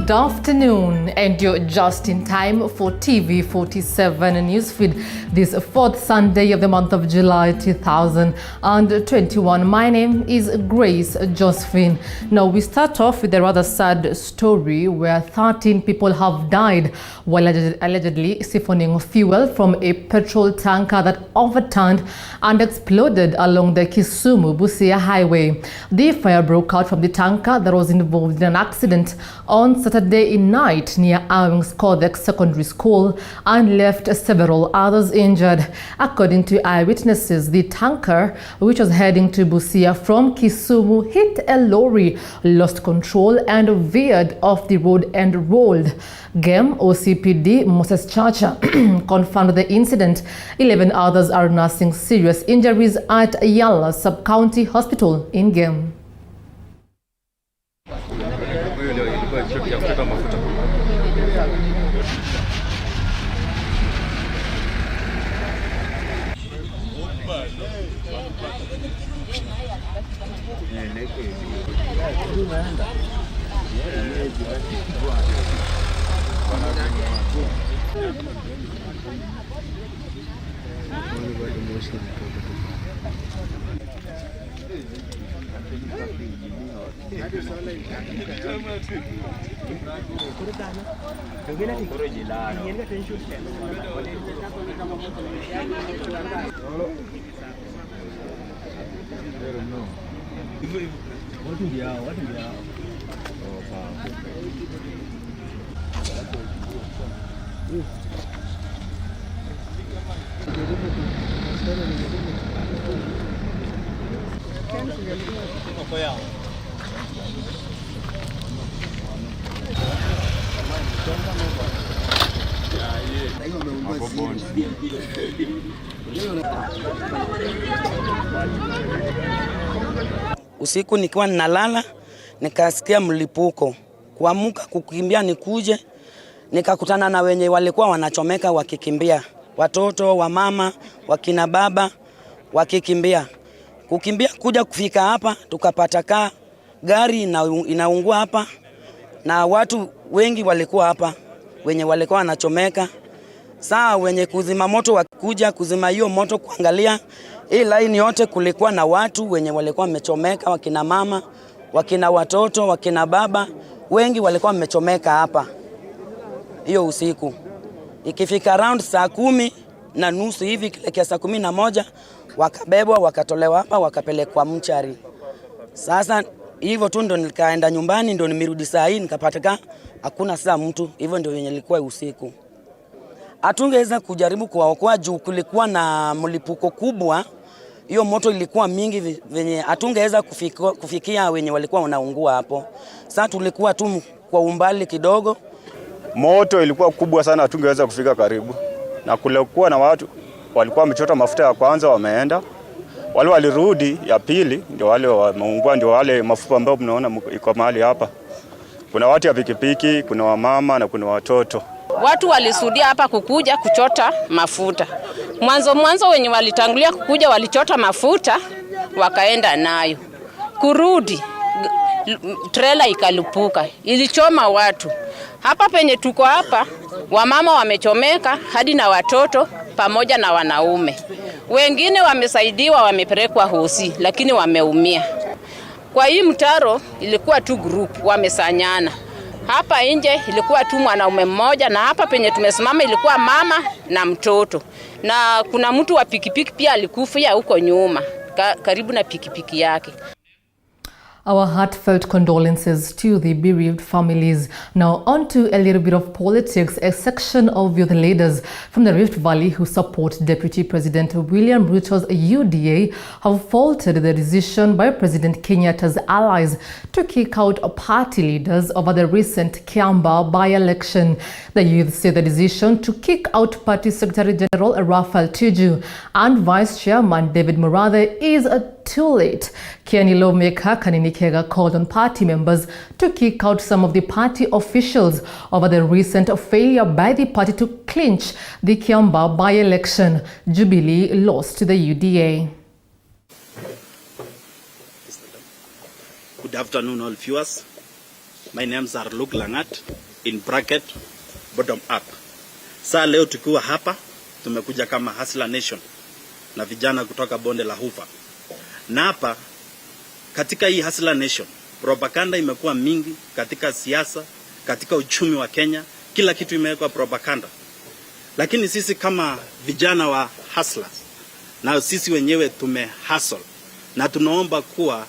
Good afternoon, and you're just in time for TV 47 Newsfeed this fourth Sunday of the month of July 2021. My name is Grace Josephine. Now we start off with a rather sad story where 13 people have died while allegedly siphoning fuel from a petrol tanker that overturned and exploded along the Kisumu-Busia highway. The fire broke out from the tanker that was involved in an accident on Saturday night near Owings Gotv Secondary School and left several others injured. According to eyewitnesses, the tanker, which was heading to Busia from Kisumu, hit a lorry, lost control and veered off the road and rolled. GEM OCPD Moses Chacha confirmed the incident. 11 others are nursing serious injuries at Yala Sub-County Hospital in GEM. Usiku nikiwa ninalala nikasikia mlipuko. Kuamka kukimbia nikuje nikakutana na wenye walikuwa wanachomeka wakikimbia. Watoto, wamama, wakina baba wakikimbia. Kukimbia kuja kufika hapa tukapata gari inaungua hapa na watu wengi walikuwa hapa wenye walikuwa wanachomeka. Saa wenye kuzima moto wakuja kuzima hiyo moto kuangalia hii line yote, kulikuwa na watu wenye walikuwa wamechomeka, wakina mama, wakina watoto, wakina baba, wengi walikuwa wamechomeka hapa hiyo usiku. Ikifika around saa 10:30 hivi kilekea saa 11 wakabebwa wakatolewa hapa wakapelekwa mchari. Sasa hivyo tu ndo nikaenda nyumbani, ndo nimerudi saa hii nikapata hakuna saa mtu. Hivyo ndio yenye ilikuwa usiku. Hatungeweza kujaribu kuwaokoa juu kulikuwa na mlipuko kubwa. Hiyo moto ilikuwa mingi venye hatungeweza kufikia wenye walikuwa wanaungua hapo. Sasa tulikuwa tu kwa umbali kidogo. Moto ilikuwa kubwa sana, hatungeweza kufika karibu. Na kulikuwa na watu walikuwa wamechota mafuta ya kwanza wameenda. Wale walirudi ya pili ndio wale wameungua, ndio wale mafupa ambao mnaona iko mahali hapa. Kuna watu ya pikipiki, kuna wamama na kuna watoto. Watu walisudia hapa kukuja kuchota mafuta. Mwanzo wenye walitangulia kukuja walichota mafuta wakaenda nayo. Kurudi trailer ikalupuka, ilichoma watu. Hapa penye tuko hapa wamama wamechomeka hadi na watoto pamoja na wanaume. Wengine wamesaidiwa wamepelekwa hosi lakini wameumia. Kwa hii mtaro ilikuwa tu group wamesanyana. Hapa nje ilikuwa tu mwanaume mmoja na hapa penye tumesimama ilikuwa mama na mtoto. Na kuna mtu wa pikipiki pia alikufia huko nyuma karibu na pikipiki yake. Our heartfelt condolences to the bereaved families. Now on to a little bit of politics. A section of youth leaders from the Rift Valley who support Deputy President William Ruto's UDA have faulted the decision by President Kenyatta's allies to kick out party leaders over the recent Kiamba by-election. The youth say the decision to kick out Party Secretary General Raphael Tuju and Vice Chairman David Murathe is too late. Kiani lawmaker Kanini Kega called on party members to kick out some of the party officials over the recent failure by the party to clinch the Kiamba by-election. Jubilee lost to the UDA. Good afternoon, all viewers. My name's Arluk Langat, in bracket, bottom up. Saa leo tukiwa hapa, tumekuja kama Hustler Nation na vijana kutoka bonde la Ufa. Na hapa, katika hii Hustler Nation, propaganda imekuwa mingi katika siasa, katika uchumi wa Kenya, kila kitu imewekwa propaganda. Lakini sisi kama vijana wa hustlers, na sisi wenyewe hustle, na tunaomba kuwa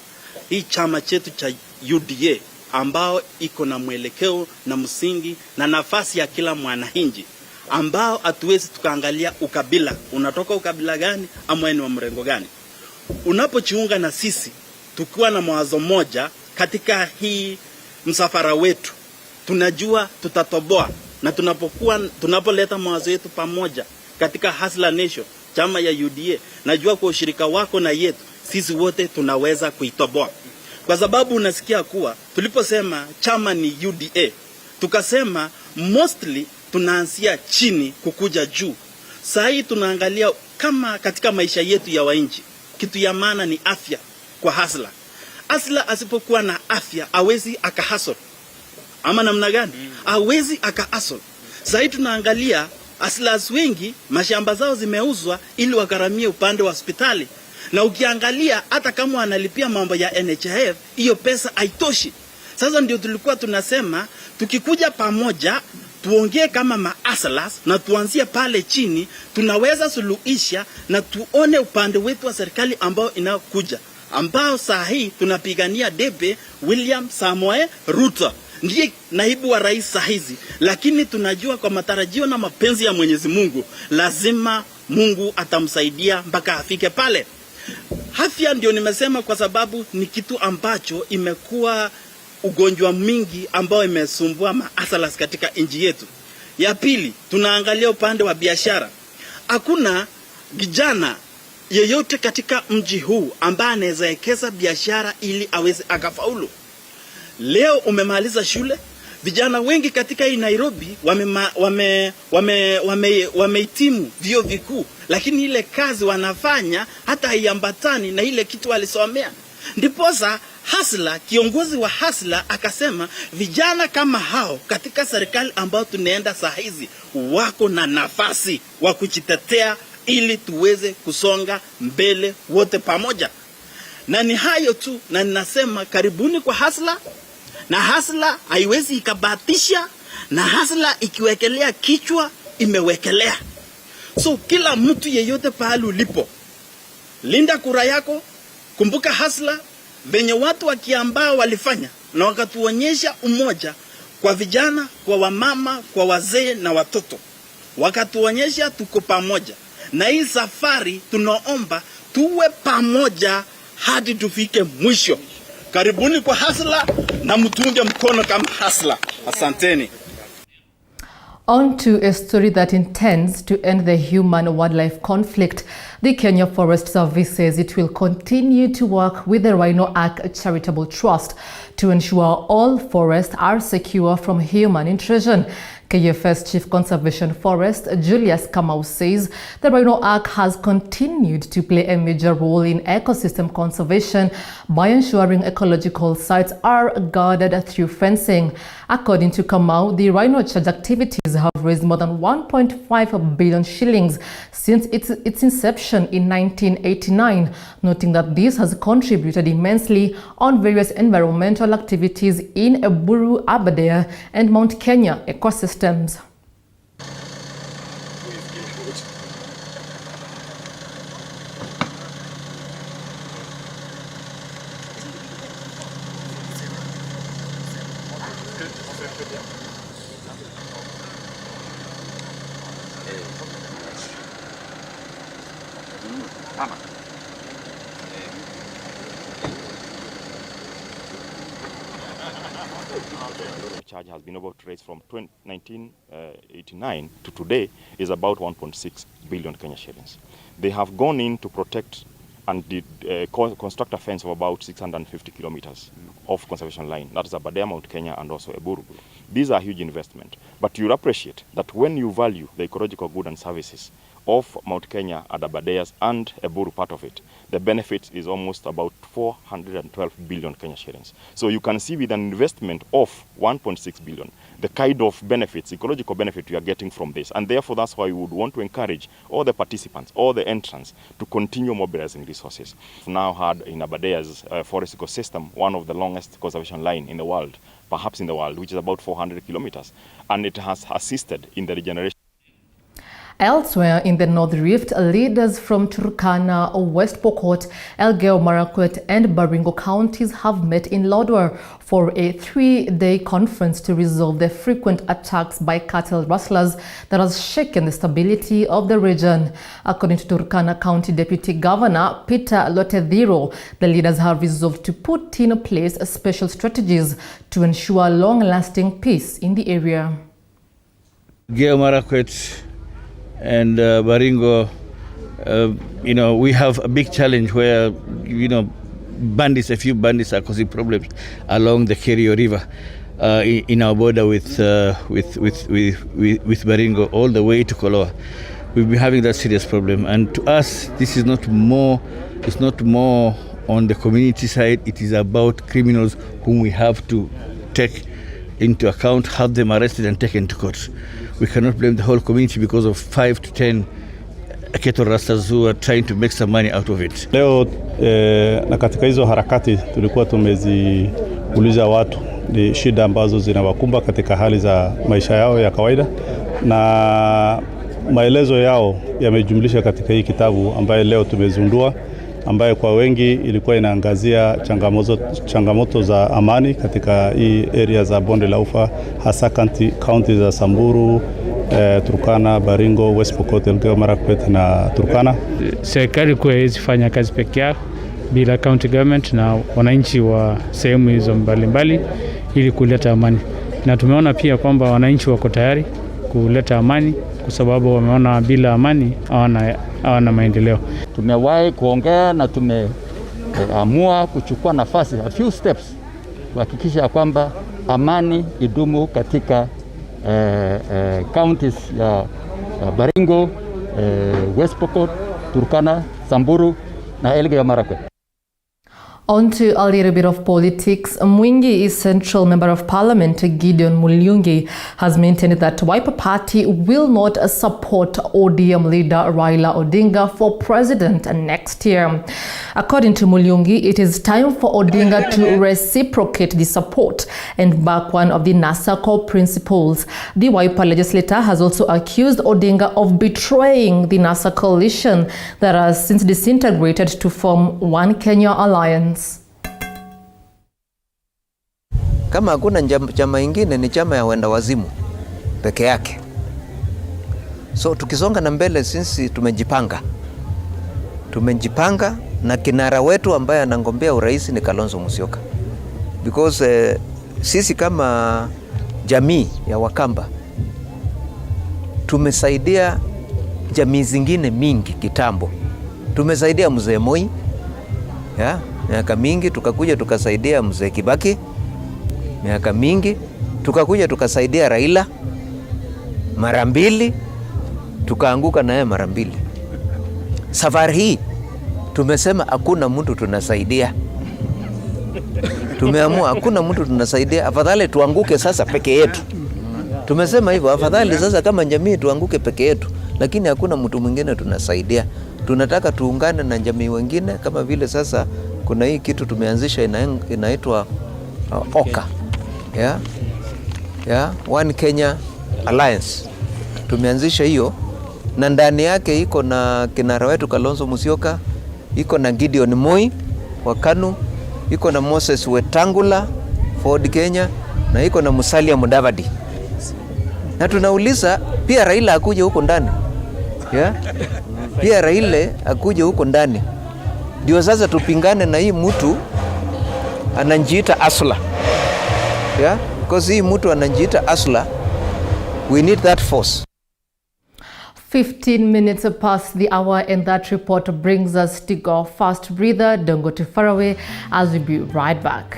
hii chama chetu cha UDA ambao iko na mwelekeo na msingi na nafasi ya kila mwananchi, ambao hatuwezi tukaangalia ukabila, unatoka ukabila gani ama ni wa mrengo gani. Unapojiunga na sisi tukiwa na mawazo moja katika hii msafara wetu, tunajua tutatoboa, na tunapoleta mawazo yetu pamoja katika Hustler Nation, chama ya UDA, najua kwa ushirika wako na yetu, sisi wote tunaweza kuitoboa. Kwa sababu unasikia kuwa tuliposema chama ni UDA, tukasema mostly tunaanzia chini kukuja juu. Saa hii tunaangalia kama katika maisha yetu ya wananchi, kitu ya maana ni afya kwa hustler. Hustler asipokuwa na afya hawezi akahustle. Ama namna gani? Hawezi akahustle. Saa hii tunaangalia hustlers wengi mashamba zao zimeuzwa ili wakaramie upande wa hospitali. Na ukiangalia hata kama wanalipia mambo ya NHIF, hiyo pesa haitoshi. Sasa ndio tulikuwa tunasema tukikuja pamoja tuongee kama ma-hustlers na tuanzie pale chini, tunaweza suluhisha na tuone upande wetu wa serikali ambao inakuja, ambao saa hii tunapigania debe William Samoei Ruto, ndiye naibu wa rais saa hizi. Lakini tunajua kwa matarajio na mapenzi ya Mwenyezi Mungu, lazima Mungu atamsaidia mpaka afike pale. Afya ndio nimesema kwa sababu ni kitu ambacho imekuwa ugonjwa mingi ambao imesumbua ma-hustlers katika nchi yetu. Ya pili, tunaangalia upande wa biashara. Hakuna kijana yeyote katika mji huu ambaye anaweza wekeza biashara ili aweze akafaulu. Leo umemaliza shule, vijana wengi katika hii Nairobi wamehitimu vyuo vikuu, lakini ile kazi wanafanya hata haiambatani na ile kitu walisomea. Ndiposa hustler, kiongozi wa hustler akasema vijana kama hao katika serikali ambao tunaenda saa hizi wako na nafasi wa kujitetea ili tuweze kusonga mbele wote pamoja. Na ni hayo tu, na ninasema karibuni kwa hustler. Na hustler haiwezi ikabahatisha, na hustler ikiwekelea kichwa imewekelea. So kila mtu yeyote pahali ulipo, linda kura yako. Kumbuka hustler venye watu wa Kiambaa walifanya na wakatuonyesha umoja kwa vijana, kwa wamama, kwa wazee na watoto. Wakatuonyesha tuko pamoja. Na hii safari tunaomba tuwe pamoja hadi tufike mwisho. Karibuni kwa hustler na mtunge mkono kama hustler. Asanteni. On to a story that intends to end the human-wildlife conflict. The Kenya Forest Service says it will continue to work with the Rhino Ark Charitable Trust to ensure all forests are secure from human intrusion. KFS Chief Conservation Forest Julius Kamau says the Rhino Ark has continued to play a major role in ecosystem conservation by ensuring ecological sites are guarded through fencing. According to Kamau, the Rhino Charge activities have raised more than 1.5 billion shillings since its inception in 1989, noting that this has contributed immensely on various environmental activities in Eburu, Aberdare, and Mount Kenya ecosystems. Charge has been able to raise from 1989 to today is about 1.6 billion Kenya shillings. They have gone in to protect and construct a fence of about 650 kilometers of conservation line. That is Aberdare, Mount Kenya, and also Eburu. These are huge investment, but you'll appreciate that when you value the ecological good and services of Mount Kenya and Aberdare's and Eburu part of it, the benefit is almost about 412 billion Kenya shillings. So you can see with an investment of 1.6 billion, the kind of benefits, ecological benefit we are getting from this. And therefore, that's why we would want to encourage all the participants, all the entrants, to continue mobilizing resources. We've now had in Abadea's forest ecosystem one of the longest conservation line in the world, perhaps in the world, which is about 400 kilometers. And it has assisted in the regeneration. Elsewhere in the North Rift, leaders from Turkana, West Pokot, Elgeyo Marakwet and Baringo counties have met in Lodwar for a 3-day conference to resolve the frequent attacks by cattle rustlers that has shaken the stability of the region. According to Turkana County Deputy Governor Peter Lotedhiro, the leaders have resolved to put in place special strategies to ensure long-lasting peace in the area. Elgeyo Marakwet and Baringo, we have a big challenge where, a few bandits are causing problems along the Kerio River in our border with Baringo all the way to Koloa. We've been having that serious problem, and to us, this is not more. It's not more on the community side. It is about criminals whom we have to take into account, have them arrested and taken to court. We cannot blame the whole community because of 5 to 10 cattle rustlers who are trying to make some money out of it. Leo na katika hizo harakati tulikuwa tumeziuliza watu ni shida ambazo zinawakumba katika hali za maisha yao ya kawaida, na maelezo yao yamejumlisha katika hii kitabu ambaye leo tumezundua, ambaye kwa wengi ilikuwa inaangazia changamoto za amani katika hii area za bonde la Ufa, hasa county za Samburu, Turkana, Baringo, West Pokot, Elgeyo Marakwet na Turkana. Serikali kwa hizi fanya kazi peke yao bila county government na wananchi wa sehemu hizo mbalimbali ili kuleta amani. Na tumeona pia kwamba wananchi wako tayari kuleta amani kwa sababu wameona bila amani hawana maendeleo. Tumewahi kuongea na tumeamua kuchukua nafasi, a few steps, kuhakikisha kwamba amani idumu katika counties ya Baringo, West Pokot, Turkana, Samburu na Elgeyo Marakwet. On to a little bit of politics. Mwingi Central Member of Parliament Gideon Mulyungi has maintained that Wiper Party will not support ODM leader Raila Odinga for president next year. According to Mulyungi, it is time for Odinga to reciprocate the support and back one of the NASA core principles. The Wiper legislator has also accused Odinga of betraying the NASA coalition that has since disintegrated to form One Kenya Alliance. Kama hakuna chama ingine ni chama ya wenda wazimu peke yake. So tukisonga na mbele, sisi tumejipanga na kinara wetu ambaye anangombea urais ni Kalonzo Musyoka, because sisi kama jamii ya Wakamba tumesaidia jamii zingine mingi kitambo. Tumesaidia mzee Moi miaka mingi, tukakuja tukasaidia mzee Kibaki miaka mingi, tukakuja tukasaidia Raila mara mbili, tukaanguka naye mara mbili. Safari hii tumesema hakuna mtu tunasaidia. Tumeamua hakuna mtu tunasaidia, afadhali tuanguke sasa peke yetu. Tumesema hivyo, afadhali sasa kama jamii tuanguke peke yetu, lakini hakuna mtu mwingine tunasaidia. Tunataka tuungane na jamii wengine, kama vile sasa kuna hii kitu tumeanzisha inaitwa OKA. One Kenya Alliance. Tumeanzisha hiyo, na ndani yake iko na kinara wetu Kalonzo Musyoka, iko na Gideon Moi wa KANU, iko na Moses Wetangula Ford Kenya, na iko na Musalia Mudavadi. Na tunauliza pia Raila akuje huko ndani. Pia Raila akuje huko ndani. Ndio sasa tupingane na hii mtu anajiita Asla. Because hii mtu anajiita Asla. We need that force. 15 minutes past the hour, and that report brings us to go fast breather. Don't go too far away, as we'll be right back.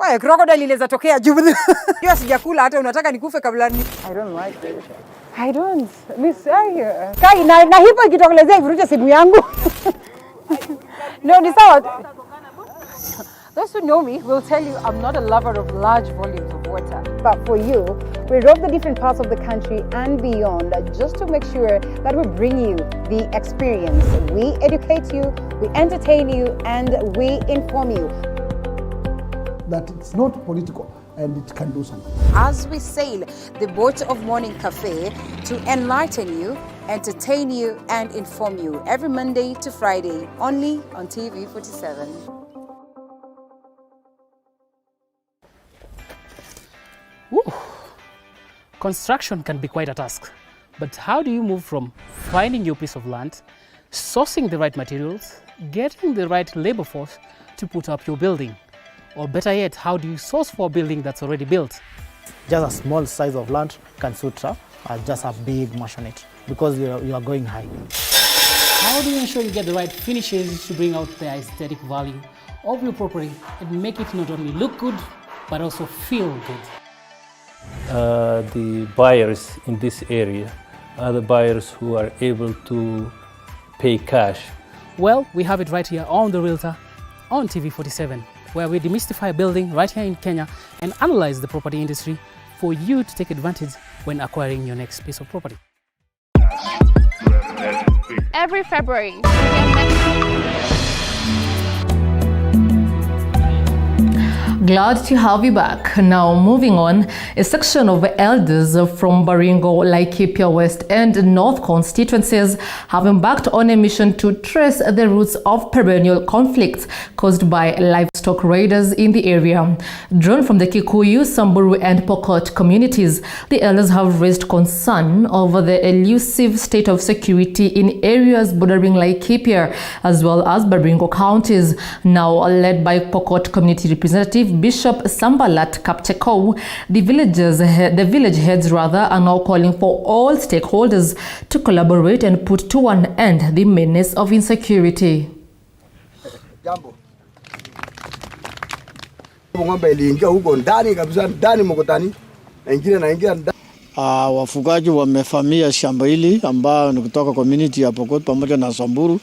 Haya, crocodile inaweza tokea Jubilee. Hiyo sijakula hata unataka nikufe kabla ni. I don't like it. I don't. Kai na hipo ikitokelezea ivuruche simu yangu. No, ni sawa. Those who know me will tell you I'm not a lover of large volumes of water. But for you, we rove the different parts of the country and beyond just to make sure that we bring you the experience. We educate you, we entertain you, and we inform you. That it's not political and it can do something. As we sail the boat of Morning Cafe to enlighten you, entertain you, and inform you every Monday to Friday, only on TV47. Woo. Construction can be quite a task, but how do you move from finding your piece of land, sourcing the right materials, getting the right labor force to put up your building? Or better yet, how do you source for a building that's already built? Just a small size of land can suit just a big maisonette because you are going high. How do you ensure you get the right finishes to bring out the aesthetic value of your property and make it not only look good, but also feel good? The buyers in this area are the buyers who are able to pay cash. Well, we have it right here on The Realtor on TV47, where we demystify building right here in Kenya and analyze the property industry for you to take advantage when acquiring your next piece of property. Every February, Glad to have you back. Now moving on, a section of elders from Baringo, Laikipia West and North constituencies have embarked on a mission to trace the roots of perennial conflicts caused by livestock raiders in the area. Drawn from the Kikuyu, Samburu and Pokot communities, the elders have raised concern over the elusive state of security in areas bordering Laikipia as well as Baringo counties. Now led by Pokot community representative Bishop Sambalat Kapcheko, the village heads are now calling for all stakeholders to collaborate and put to an end the menace of insecurity. Wafugaji wamefamia shamba hili ambao ni kutoka community ya Pokot pamoja na Samburu,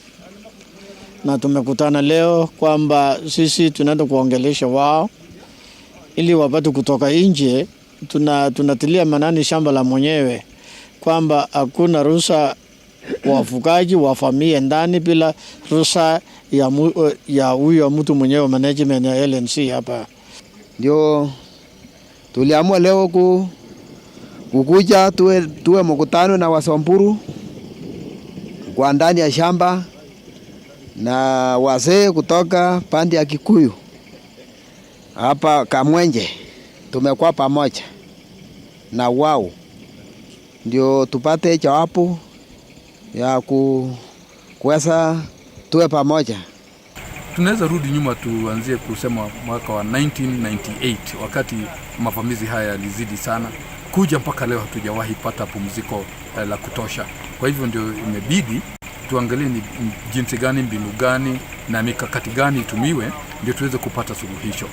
na tumekutana leo kwamba sisi tunaenda kuongelesha wao ili wapate kutoka nje. Tunatilia manani shamba la mwenyewe kwamba hakuna ruhusa wafugaji wafamie ndani bila ruhusa ya huyo mtu mwenyewe, management ya LNC hapa. Ndio tuliamua leo kukuja tuwe mkutano na Wasamburu kwa ndani ya shamba na wazee kutoka pande ya Kikuyu hapa Kamwenje. Tumekuwa pamoja na wao ndio tupate jawabu ya kuweza tuwe pamoja. Tunaweza rudi nyuma tuanzie kusema mwaka wa 1998 wakati mavamizi haya yalizidi sana kuja mpaka leo hatujawahi pata pumziko la kutosha. Kwa hivyo ndio imebidi tuangalie ni jinsi gani, mbinu gani na mikakati gani tumiwe ndio tuweze kupata suluhisho.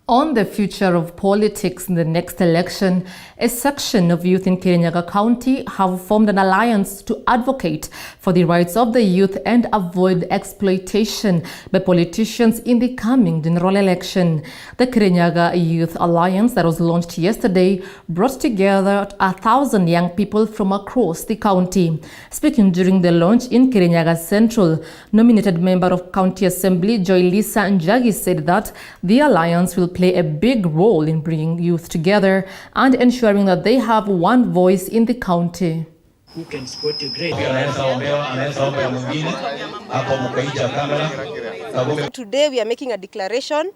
On the future of politics in the next election, a section of youth in Kirinyaga County have formed an alliance to advocate for the rights of the youth and avoid exploitation by politicians in the coming general election. The Kirinyaga Youth Alliance that was launched yesterday brought together 1,000 young people from across the county. Speaking during the launch in Kirinyaga Central, nominated member of County Assembly Joy Lisa Njagi said that the alliance will play a big role in bringing youth together and ensuring that they have one voice in the county. Who can support you great? Today we are making a declaration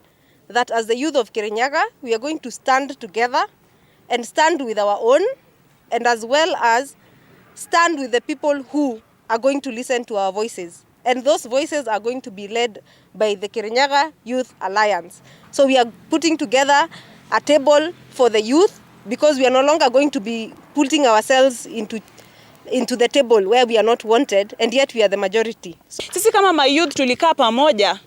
that as the youth of Kirinyaga, we are going to stand together and stand with our own, and as well as stand with the people who are going to listen to our voices. And those voices are going to be led by the Kirinyaga Youth Alliance. So we are putting together a table for the youth because we are no longer going to be putting ourselves into the table where we are not wanted and yet we are the majority. Sisi kama mayouth tulikaa pamoja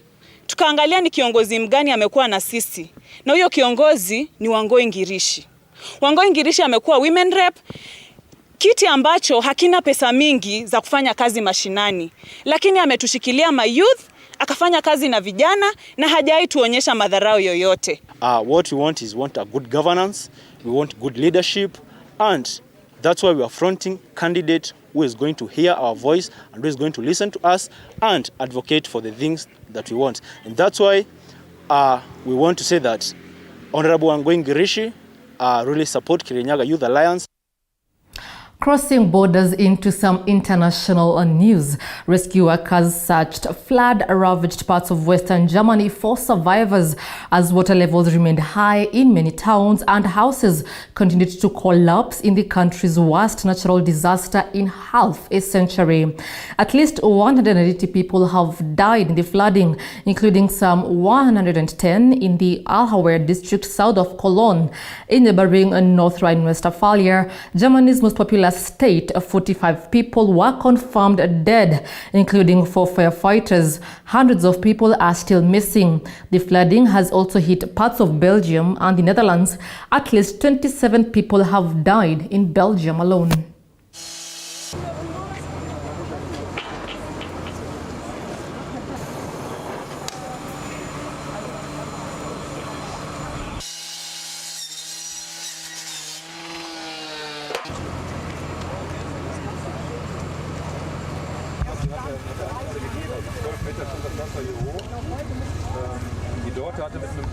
tukaangalia ni kiongozi mgani amekuwa na sisi, na huyo kiongozi ni Wangoi Ngirishi. Wangoi Ngirishi amekuwa women rep, kiti ambacho hakina pesa mingi za kufanya kazi mashinani, lakini ametushikilia mayouth, akafanya kazi na vijana na hajai tuonyesha madharau yoyote. What we want is a good governance, we want good leadership, and that's why we are fronting candidate who is going to hear our voice and who is going to listen to us and advocate for the things that we want. And that's why we want to say that Honorable Wangoi Ngirishi really support Kirinyaga Youth Alliance. Crossing borders into some international news, rescue workers searched flood-ravaged parts of Western Germany for survivors as water levels remained high in many towns and houses continued to collapse in the country's worst natural disaster in half a century. At least 180 people have died in the flooding, including some 110 in the Alhauer district south of Cologne. In the Baringo, North Rhine-Westphalia, Germany's most populous state, 45 people were confirmed dead, including 4 firefighters. Hundreds of people are still missing. The flooding has also hit parts of Belgium and the Netherlands. At least 27 people have died in Belgium alone. Die Dorte hatte mit einem